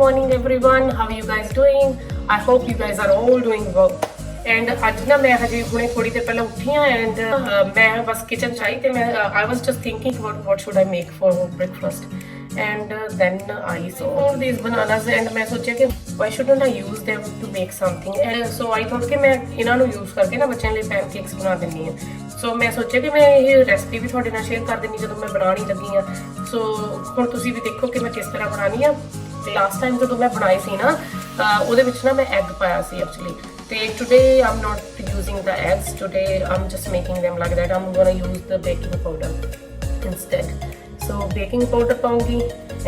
morning everyone, how are you guys doing? I hope you guys are all doing well. And ਅੱਜ ਨਾ ਮੈਂ ਹਜੇ ਹੁਣੇ ਥੋੜੀ ਦੇਰ ਪਹਿਲਾਂ ਉੱਠੀ ਆ ਐਂਡ ਮੈਂ ਬਸ ਕਿਚਨ ਚ ਆਈ ਤੇ ਮੈਂ I was just thinking about what should I make for breakfast. And then I saw all these bananas and मैं सोचा कि why shouldn't I use them to make something. And so I thought कि मैं ਇਹਨਾਂ ਨੂੰ use ਕਰਕੇ ਨਾ ਬੱਚਿਆਂ ਲਈ pancakes ਬਣਾ ਦਿੰਨੀ ਆ. ਸੋ ਮੈਂ ਸੋਚਿਆ ਕਿ ਮੈਂ ਇਹ ਰੈਸਪੀ ਵੀ ਤੁਹਾਡੇ ਨਾਲ ਸ਼ੇਅਰ ਕਰ ਦਿੰਨੀ ਜਦੋਂ ਮੈਂ ਬਣਾਉਣੀ ਲੱਗੀ ਆ. ਸੋ ਹੁਣ ਤੁਸੀਂ ਵੀ ਦੇਖੋ ਕਿ ਮੈਂ ਕਿਸ ਤਰ੍ਹਾਂ ਬਣਾਉਣੀ ਆ. ਲਾਸਟ ਟਾਈਮ ਜਦੋਂ ਮੈਂ ਬਣਾਈ ਸੀ ਨਾ ਉਹਦੇ ਵਿੱਚ ਨਾ ਮੈਂ ਐਗ ਪਾਇਆ ਸੀ actually. Today I'm not using the eggs. Today I'm just making them like that. I'm gonna use the baking powder instead. So baking powder ਪਾਉਂਗੀ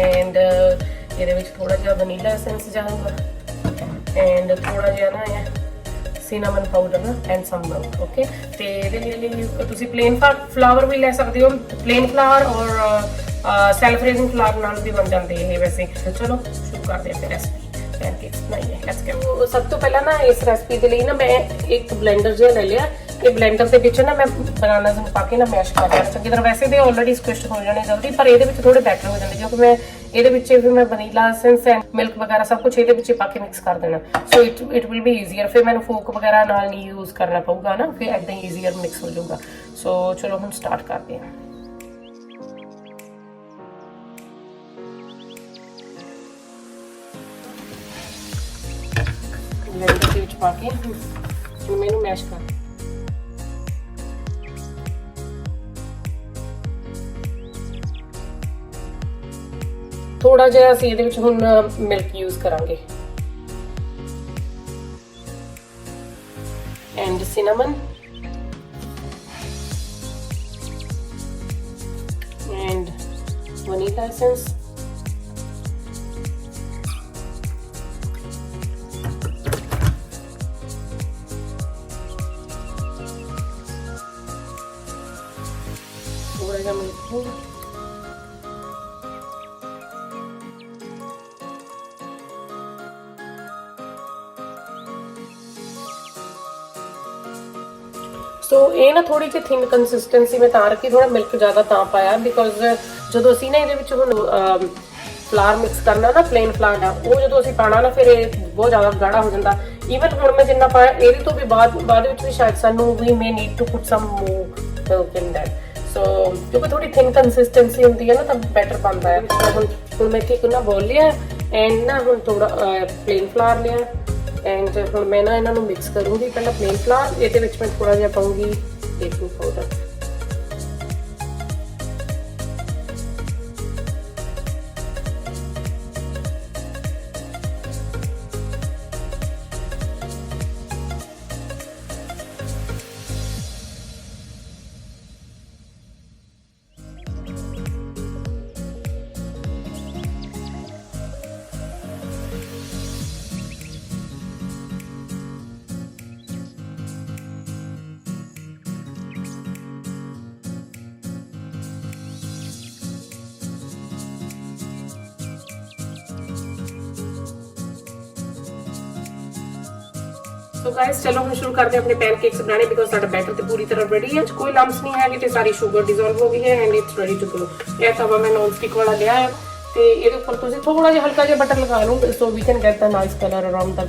and ਇਹਦੇ ਵਿੱਚ ਥੋੜਾ ਜਿਹਾ vanilla essence ਜਾਊਗਾ and ਥੋੜਾ ਜਿਹਾ ਨਾ ਇਹ cinnamon powder and some milk. Okay, ਤੇ ਇਹਦੇ ਲਈ ਤੁਸੀਂ plain flour ਵੀ ਲੈ ਸਕਦੇ ਹੋ. plain flour ਔਰ self raising flour ਨਾਲ ਵੀ ਬਣ ਜਾਂਦੇ ਇਹ ਵੈਸੇ. ਚਲੋ ਸ਼ੁਰੂ ਕਰਦੇ ਹਾਂ ਫਿਰ ਰੈਸਪੀ pancakes ਬਣਾਈਏ. Let's go. ਸਭ ਤੋਂ ਪਹਿਲਾਂ ਨਾ ਇਸ ਰੈਸਪੀ ਦੇ ਲਈ ਨਾ ਮੈਂ ਇੱਕ ਬਲੈਂਡਰ ਜਿਹਾ ਲੈ ਲਿਆ. ਇਹ ਬਲੈਂਡਰ ਦੇ ਵਿੱਚ ਨਾ ਮੈਂ ਬਨਾਨਾਸ ਨੂੰ ਪਾ ਕੇ ਨਾ ਮੈਸ਼ ਕਰ ਲਿਆ ਚੰਗੀ ਤਰ੍ਹਾਂ. ਵੈਸੇ ਤੇ ਆਲਰੇਡੀ ਸਕੁਇਸ਼ਡ ਹੋ ਜਾਣੇ ਜਲਦੀ, ਪਰ ਇਹਦੇ ਵਿੱਚ ਥੋੜੇ ਬੈਟਰ ਹੋ ਜਾਂਦੇ ਕਿਉਂਕਿ ਮੈਂ ਇਹਦੇ ਵਿੱਚ ਫਿਰ ਮੈਂ ਵਨੀਲਾ ਐਸੈਂਸ ਐਂਡ ਮਿਲਕ ਵਗੈਰਾ ਸਭ ਕੁਝ ਇਹਦੇ ਵਿੱਚ ਪਾ ਕੇ ਮਿਕਸ ਕਰ ਦੇਣਾ. So it will be easier. ਫਿਰ ਮੈਨੂੰ ਫੋਕ ਵਗੈਰਾ ਨਾਲ ਨਹੀਂ ਯੂਜ਼ ਕਰਨਾ ਪਊਗਾ ਨਾ, ਫਿਰ ਏਦਾਂ ਹੀ ਈਜ਼ੀਅਰ ਮਿਕਸ ਹੋ ਜਾਊਗਾ. ਸੋ ਚਲੋ ਹੁਣ ਸਟਾਰਟ ਕਰਦੇ ਹਾਂ. ਬਲੈਂਡਰ ਦੇ ਵਿੱਚ ਪਾ ਕੇ ਹੁਣ ਮੈਨੂੰ ਮੈਸ਼ ਕਰ. ਥੋੜਾ ਜਿਹਾ ਅਸੀਂ ਇਹਦੇ ਵਿੱਚ ਹੁਣ ਮਿਲਕ ਯੂਜ਼ ਕਰਾਂਗੇ and cinnamon and vanilla essence. थोड़ा सा मिल्क. ਸੋ ਇਹ ਨਾ ਥੋੜੀ ਜਿਹੀ ਥਿਨ ਕੰਸਿਸਟੈਂਸੀ ਮੈਂ ਤਾਂ ਰੱਖੀ. ਥੋੜਾ ਮਿਲਕ ਜ਼ਿਆਦਾ ਤਾਂ ਪਾਇਆ ਬਿਕੋਜ਼ ਜਦੋਂ ਅਸੀਂ ਨਾ ਇਹਦੇ ਵਿੱਚ ਹੁਣ ਫਲਾਰ ਮਿਕਸ ਕਰਨਾ ਨਾ ਪਲੇਨ ਫਲਾਰ ਦਾ, ਉਹ ਜਦੋਂ ਅਸੀਂ ਪਾਣਾ ਨਾ ਫਿਰ ਇਹ ਬਹੁਤ ਜ਼ਿਆਦਾ ਗਾੜਾ ਹੋ ਜਾਂਦਾ. ਈਵਨ ਹੁਣ ਮੈਂ ਜਿੰਨਾ ਪਾਇਆ ਇਹਦੇ ਤੋਂ ਵੀ ਬਾਅਦ ਵਿੱਚ ਵੀ ਸ਼ਾਇਦ ਸਾਨੂੰ ਵੀ may need to put some more milk in that. So ਕਿਉਂਕਿ ਥੋੜੀ ਥਿਨ ਕੰਸਿਸਟੈਂਸੀ ਹੁੰਦੀ ਹੈ ਨਾ ਤਾਂ ਬੈਟਰ ਬਣਦਾ ਹੈ. ਹੁਣ ਮੈਂ ਇੱਕ ਨਾ ਬੋਲ ਲਿਆ ਐਂਡ ਨਾ ਹੁਣ ਥੋੜਾ ਪਲੇਨ ਫਲਾਰ ਲਿਆ ਐਂਡ ਹੁਣ ਮੈਂ ਨਾ ਇਹਨਾਂ ਨੂੰ ਮਿਕਸ ਕਰੂੰਗੀ. ਪਹਿਲਾਂ ਪਲੇਨ ਫਲਾਰ, ਇਹਦੇ ਵਿੱਚ ਮੈਂ ਥੋੜਾ ਜਿਹਾ ਪਾਉਂਗੀ ਬੇਕਿੰਗ ਪਾਊਡਰ. ਸੋ ਗਾਇਸ ਚਲੋ ਹੁਣ ਸ਼ੁਰੂ ਕਰਦੇ ਆਪਣੇ ਪੈਨਕੇਕਸ ਬਣਾਉਣੇ ਬਿਕੋਜ਼ ਸਾਡਾ ਬੈਟਰ ਤੇ ਪੂਰੀ ਤਰ੍ਹਾਂ ਰੈਡੀ ਹੈ. ਕੋਈ ਲੰਪਸ ਨਹੀਂ ਹੈਗੇ ਤੇ ਸਾਰੀ ਸ਼ੂਗਰ ਡਿਸੋਲਵ ਹੋ ਗਈ ਹੈ and it's ready to go. ਇਹ ਤਵਾ ਮੈਂ ਨੌਨ ਸਟਿਕ ਵਾਲਾ ਲਿਆ ਹੈ ਤੇ ਇਹਦੇ ਉੱਪਰ ਤੁਸੀਂ ਥੋੜਾ ਜਿਹਾ ਹਲਕਾ ਜਿਹਾ ਬਟਰ ਲਗਾ ਲਓ so we can get the nice colour around the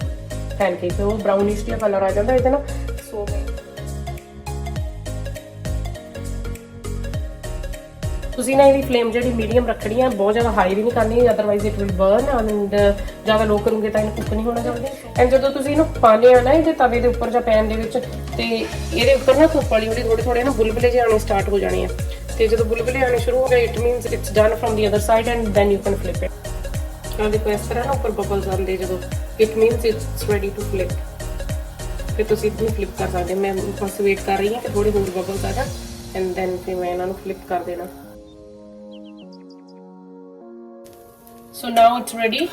pancake. ਉਹ ਬ੍ਰਾਊਨਿਸ਼ ਜਿਹਾ ਕਲਰ ਆ ਜਾਂਦਾ ਇਹਦੇ ਨਾਲ. ਸੋ ਤੁਸੀਂ ਨਾ ਇਹਦੀ ਫਲੇਮ ਜਿਹੜੀ ਮੀਡੀਅਮ ਰੱਖਣੀ ਹੈ, ਬਹੁਤ ਜ਼ਿਆਦਾ ਹਾਈ ਵੀ ਨਹੀਂ ਕਰਨੀ otherwise it will burn and ਜ਼ਿਆਦਾ ਲੋ ਕਰੋਗੇ ਤਾਂ ਇਹਨੂੰ ਕੁੱਕ ਨਹੀਂ ਹੋਣਾ ਚਾਹੀਦਾ. ਐਂਡ ਜਦੋਂ ਤੁਸੀਂ ਇਹਨੂੰ ਪਾਉਂਦੇ ਆ ਨਾ ਇਹਦੇ ਤਵੇ ਦੇ ਉੱਪਰ ਜਾਂ ਪੈਨ ਦੇ ਵਿੱਚ ਤੇ ਇਹਦੇ ਉੱਪਰ ਨਾ ਧੁੱਪ ਵਾਲੀ ਥੋੜੇ ਨਾ ਬੁਲਬੁਲੇ ਜਿਹੇ ਆਉਣੇ ਸਟਾਰਟ ਹੋ ਜਾਣੇ ਆ. ਤੇ ਜਦੋਂ ਬੁਲਬੁਲੇ ਆਉਣੇ ਸ਼ੁਰੂ ਹੋ ਗਏ it means it's done from the other side and then you can flip it. ਆਹ ਦੇਖੋ ਇਸ ਤਰ੍ਹਾਂ ਨਾ ਉੱਪਰ ਬਬਲਸ ਆਉਂਦੇ ਜਦੋਂ it means it's ready to flip. ਫਿਰ ਤੁਸੀਂ ਇਹਨੂੰ ਫਲਿਪ ਕਰ ਸਕਦੇ. ਮੈਂ ਬਸ ਵੇਟ ਕਰ ਰਹੀ ਹਾਂ ਕਿ ਥੋੜੇ ਹੋਰ ਬਬਲਸ ਆ ਜਾਣ ਐਂਡ ਦੈਨ ਫਿਰ ਮੈਂ ਇਹਨਾਂ ਨੂੰ ਫਲਿਪ ਕਰ ਦੇਣਾ. ਸੋ ਨਾਓ ਇਟਸ ਰੈਡੀ.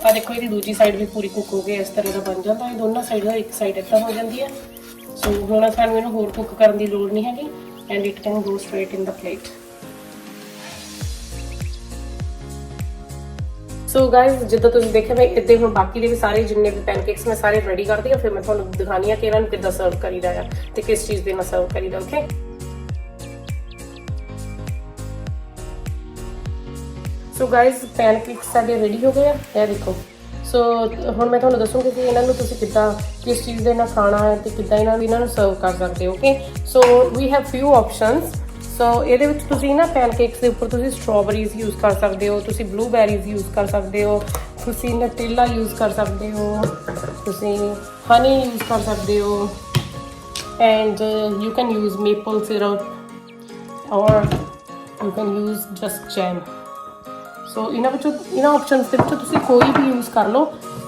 ਆ ਦੇਖੋ ਇਹਦੀ ਦੂਜੀ ਸਾਈਡ ਵੀ ਪੂਰੀ ਕੁੱਕ ਹੋ ਗਈ. ਇਸ ਤਰ੍ਹਾਂ ਦਾ ਬਣ ਜਾਂਦਾ ਹੈ. ਦੋਨਾਂ ਸਾਈਡਾਂ ਇੱਕ ਸਾਈਡ ਇੱਦਾਂ ਹੋ ਜਾਂਦੀ ਹੈ. ਸੋ ਹੁਣ ਸਾਨੂੰ ਇਹਨੂੰ ਹੋਰ ਕੁੱਕ ਕਰਨ ਦੀ ਲੋੜ ਨਹੀਂ ਹੈਗੀ and it can go straight in the plate. So guys ਜਿੱਦਾਂ ਤੁਸੀਂ ਦੇਖਿਆ ਮੈਂ ਇੱਦਾਂ ਹੁਣ ਬਾਕੀ ਦੇ ਵੀ ਸਾਰੇ ਜਿੰਨੇ ਵੀ ਪੈਨਕੇਕਸ ਮੈਂ ਸਾਰੇ ਰੈਡੀ ਕਰਦੀ ਹਾਂ. ਫਿਰ ਮੈਂ ਤੁਹਾਨੂੰ ਦਿਖਾਣੀ ਆ ਕਿ ਇਹਨਾਂ ਨੂੰ ਕਿੱਦਾਂ ਸਰਵ ਕਰੀਦਾ ਆ ਤੇ ਕਿਸ ਚੀਜ਼ ਦੇ ਨਾਲ ਸਰਵ ਕਰੀਦਾ. ਓਕੇ ਸੋ ਗਾਇਜ਼ ਪੈਨਕੇਕਸ ਸਾਡੇ ਰੈਡੀ ਹੋ ਗਏ ਆ, ਇਹ ਦੇਖੋ। ਸੋ ਹੁਣ ਮੈਂ ਤੁਹਾਨੂੰ ਦੱਸੂਗੀ ਕਿ ਇਹਨਾਂ ਨੂੰ ਤੁਸੀਂ ਕਿੱਦਾਂ ਕਿਸ ਚੀਜ਼ ਦੇ ਨਾਲ ਖਾਣਾ ਹੈ ਤੇ ਕਿੱਦਾਂ ਇਹਨਾਂ ਨੂੰ ਸਰਵ ਕਰ ਸਕਦੇ ਹੋ। Okay, so we have few options. So ਇਹਦੇ ਵਿੱਚ ਤੁਸੀਂ ਨਾ ਪੈਨਕੇਕਸ ਦੇ ਉੱਪਰ ਤੁਸੀਂ ਸਟ੍ਰਾਬੇਰੀਜ਼ ਯੂਜ਼ ਕਰ ਸਕਦੇ ਹੋ, ਤੁਸੀਂ ਬਲੂਬੈਰੀਜ਼ ਯੂਜ਼ ਕਰ ਸਕਦੇ ਹੋ, ਤੁਸੀਂ ਨਟੇਲਾ ਯੂਜ਼ ਕਰ ਸਕਦੇ ਹੋ, ਤੁਸੀਂ ਹਨੀ ਯੂਜ਼ ਕਰ ਸਕਦੇ ਹੋ, and you can use maple syrup or you can use just jam. So ਇਹਨਾਂ ਆਪਸ਼ਨਸ ਦੇ ਵਿੱਚੋਂ ਤੁਸੀਂ ਕੋਈ ਵੀ ਯੂਜ਼ ਕਰ ਲਓ,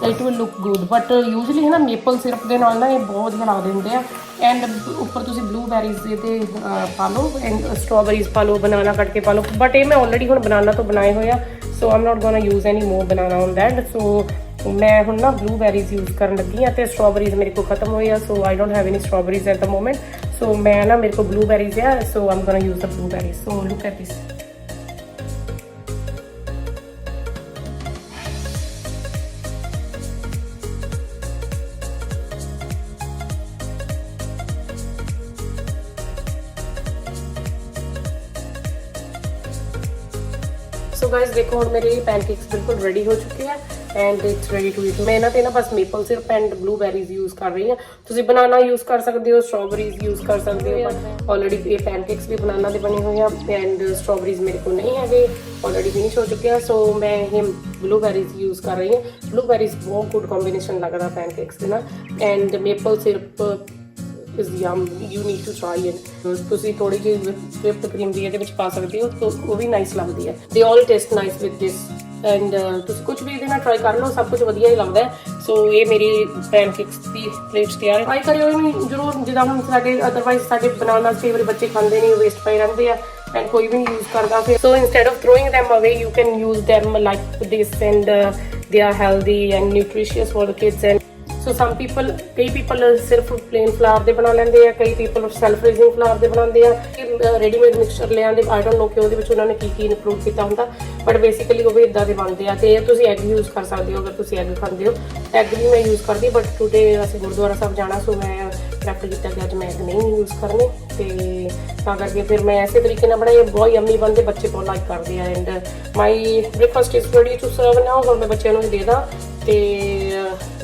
it will look good. But usually ਹੈ ਨਾ ਮੇਪਲ ਸਿਰਪ ਦੇ ਨਾਲ ਨਾ ਇਹ ਬਹੁਤ ਬਣਾ ਦਿੰਦੇ ਆ। ਐਂਡ ਉੱਪਰ ਤੁਸੀਂ ਬਲੂਬੈਰੀਜ਼ ਦੇ ਪਾ ਲਓ ਐਂਡ ਸਟ੍ਰਾਬੇਰੀਜ਼ ਪਾ ਲਓ, ਬਨਾਨਾ ਕੱਟ ਕੇ ਪਾ ਲਓ। ਬਟ ਇਹ ਮੈਂ ਆਲਰੇਡੀ ਹੁਣ ਬਨਾਨਾ ਤੋਂ ਬਣਾਏ ਹੋਏ ਆ, so I'm not gonna use any more banana on that. So ਮੈਂ ਹੁਣ ਨਾ ਬਲੂਬੈਰੀਜ਼ ਯੂਜ਼ ਕਰਨ ਲੱਗੀ ਆ ਤੇ ਸਟ੍ਰਾਬੇਰੀਜ਼ ਮੇਰੇ ਕੋਲ ਖਤਮ ਹੋਈ ਆ, so I don't have any strawberries at the moment. So ਮੈਂ ਨਾ ਮੇਰੇ ਕੋਲ ਬਲੂਬੈਰੀਜ਼ ਆ, so I'm gonna use the blueberries. So look at this. So guys देखो ਹੁਣ ਮੇਰੇ ਪੈਨਕੇਕਸ ਬਿਲਕੁਲ ਰੈਡੀ ਹੋ ਚੁੱਕੇ ਆ and it's ready to eat. ਮੈਂ ਇਹਨਾਂ ਤੇ ਨਾ ਬਸ maple syrup and blueberries use ਕਰ ਰਹੀ ਹਾਂ। ਤੁਸੀਂ ਬਨਾਨਾ ਯੂਜ਼ ਕਰ ਸਕਦੇ ਹੋ, ਸਟ੍ਰਾਬੇਰੀਜ਼ ਯੂਜ਼ ਕਰ ਸਕਦੇ ਹੋ। ਆਲਰੇਡੀ ਇਹ ਪੈਨਕੇਕਸ ਵੀ ਬਨਾਨਾ ਦੇ ਬਣੇ ਹੋਏ ਆ ਐਂਡ ਸਟ੍ਰਾਬੇਰੀਜ਼ ਮੇਰੇ ਕੋਲ ਨਹੀਂ ਹੈਗੇ, ਆਲਰੇਡੀ ਫਿਨਿਸ਼ ਹੋ ਚੁੱਕੇ ਆ। ਸੋ ਮੈਂ ਇਹ ਬਲੂਬੈਰੀਜ਼ ਯੂਜ਼ ਕਰ ਰਹੀ ਹਾਂ। ਬਲੂਬੈਰੀਜ਼ ਬਹੁਤ ਗੁੱਡ ਕੰਬੀਨੇਸ਼ਨ ਲੱਗਦਾ ਪੈਨਕੇਕਸ ਦੇ ਨਾਲ and maple syrup is yum, you need to try it। ਤੁਸੀਂ ਥੋੜੀ ਜਿਹੀ whipped cream ਵੀ ਇਹਦੇ ਵਿੱਚ ਪਾ ਸਕਦੇ ਹੋ, ਤਾਂ ਉਹ ਵੀ ਨਾਈਸ ਲੱਗਦੀ ਹੈ। they all taste nice with this and ਤੁਸੀਂ ਕੁਝ ਵੀ ਇਹਦੇ ਨਾਲ ਟਰਾਈ ਕਰ ਲਓ, ਸਭ ਕੁਝ ਵਧੀਆ ਹੀ ਲੱਗਦਾ ਹੈ। ਸੋ ਇਹ ਮੇਰੀ ਪੈਨਕੇਕਸ ਦੀ ਪਲੇਟਸ ਤਿਆਰ ਹੈ, ਟਰਾਈ ਕਰਿਓ ਇਹਨੂੰ ਜ਼ਰੂਰ। ਜਿੱਦਾਂ ਹੁਣ ਸਾਡੇ ਅਦਰਵਾਈਜ਼ ਸਾਡੇ ਬਨਾਨਾਸ ਕਈ ਵਾਰੀ ਬੱਚੇ ਖਾਂਦੇ ਨਹੀਂ, ਵੇਸਟ ਪਏ ਰਹਿੰਦੇ ਆ ਐਂਡ ਕੋਈ ਵੀ ਨਹੀਂ ਯੂਜ਼ ਕਰਦਾ ਫਿਰ। So instead of throwing them away you can use them like this and they are healthy and nutritious for the kids। and so some people ਕਈ ਪੀਪਲ ਸਿਰਫ ਪਲੇਨ ਫਲਾਰ ਦੇ ਬਣਾ ਲੈਂਦੇ ਆ, ਕਈ ਪੀਪਲ ਸੈਲਫ ਰੇਜ਼ਿੰਗ ਫਲਾਰ ਦੇ ਬਣਾਉਂਦੇ ਆ। ਰੈਡੀਮੇਡ ਮਿਕਸਚਰ ਲਿਆਂਦੇ, ਆਈ ਡੋਂਟ ਨੋ ਕਿ ਉਹਦੇ ਵਿੱਚ ਉਹਨਾਂ ਨੇ ਕੀ ਇਨਕਲੂਡ ਕੀਤਾ ਹੁੰਦਾ, ਬਟ ਬੇਸਿਕਲੀ ਉਹ ਵੀ ਇਦਾਂ ਦੇ ਬਣਦੇ ਆ। ਤੇ ਤੁਸੀਂ ਐਗ ਯੂਜ਼ ਕਰ ਸਕਦੇ ਹੋ ਅਗਰ ਤੁਸੀਂ ਐਗ ਖਾਂਦੇ ਹੋ। ਐਗ ਵੀ ਮੈਂ ਯੂਜ਼ ਕਰਦੀ, ਬਟ ਟੂਡੇ ਅਸੀਂ ਗੁਰਦੁਆਰਾ ਸਾਹਿਬ ਜਾਣਾ, ਸੋ ਮੈਂ ਪ੍ਰੈਫਰ ਕੀਤਾ ਕਿ ਅੱਜ ਮੈਂ ਐਗ ਨਹੀਂ ਯੂਜ਼ ਕਰਨੇ, ਤੇ ਤਾਂ ਕਰਕੇ ਫਿਰ ਮੈਂ ਐਸੇ ਤਰੀਕੇ ਨਾਲ ਬਣਾਈ। ਬਹੁਤ ਯੰਮੀ ਬਣਦੇ, ਬੱਚੇ ਬਹੁਤ ਲਾਈਕ ਕਰਦੇ ਆ। And my breakfast is ready to serve now. ਹੁਣ ਮੈਂ ਬੱਚਿਆਂ ਨੂੰ ਦੇ ਦਾਂ ਤੇ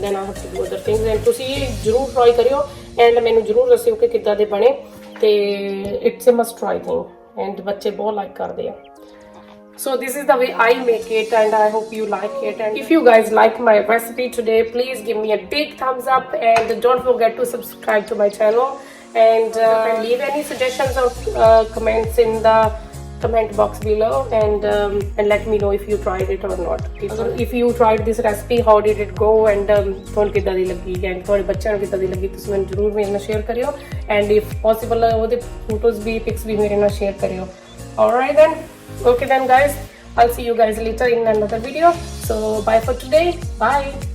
then I have to do other things. And ਤੁਸੀਂ ਜ਼ਰੂਰ ਟਰਾਈ ਕਰਿਓ ਐਂਡ ਮੈਨੂੰ ਜ਼ਰੂਰ ਦੱਸਿਓ ਕਿ ਕਿੱਦਾਂ ਦੇ ਬਣੇ, ਤੇ it's a must try thing and ਬੱਚੇ ਬਹੁਤ ਲਾਈਕ ਕਰਦੇ ਆ। So this is the way I make it and I hope you like it. And if you guys like my recipe today, please give me a big thumbs up and don't forget to subscribe to my channel and leave any suggestions or comments in the comment box below and let me know if you tried it or not. If you tried this recipe, how did it go and ਤੁਹਾਨੂੰ ਕਿੱਦਾਂ ਦੀ ਲੱਗੀ and ਤੁਹਾਡੇ ਬੱਚਿਆਂ ਨੂੰ ਕਿੱਦਾਂ ਦੀ ਲੱਗੀ, ਤੁਸੀਂ ਮੈਨੂੰ ਜ਼ਰੂਰ ਮੇਰੇ ਨਾਲ ਸ਼ੇਅਰ ਕਰਿਓ and if possible ਉਹਦੇ ਫੋਟੋਜ਼ ਵੀ ਪਿਕਸ ਵੀ ਮੇਰੇ ਨਾਲ ਸ਼ੇਅਰ ਕਰਿਓ। Alright then, okay then guys, I'll see you guys later in another video. So bye for today, bye.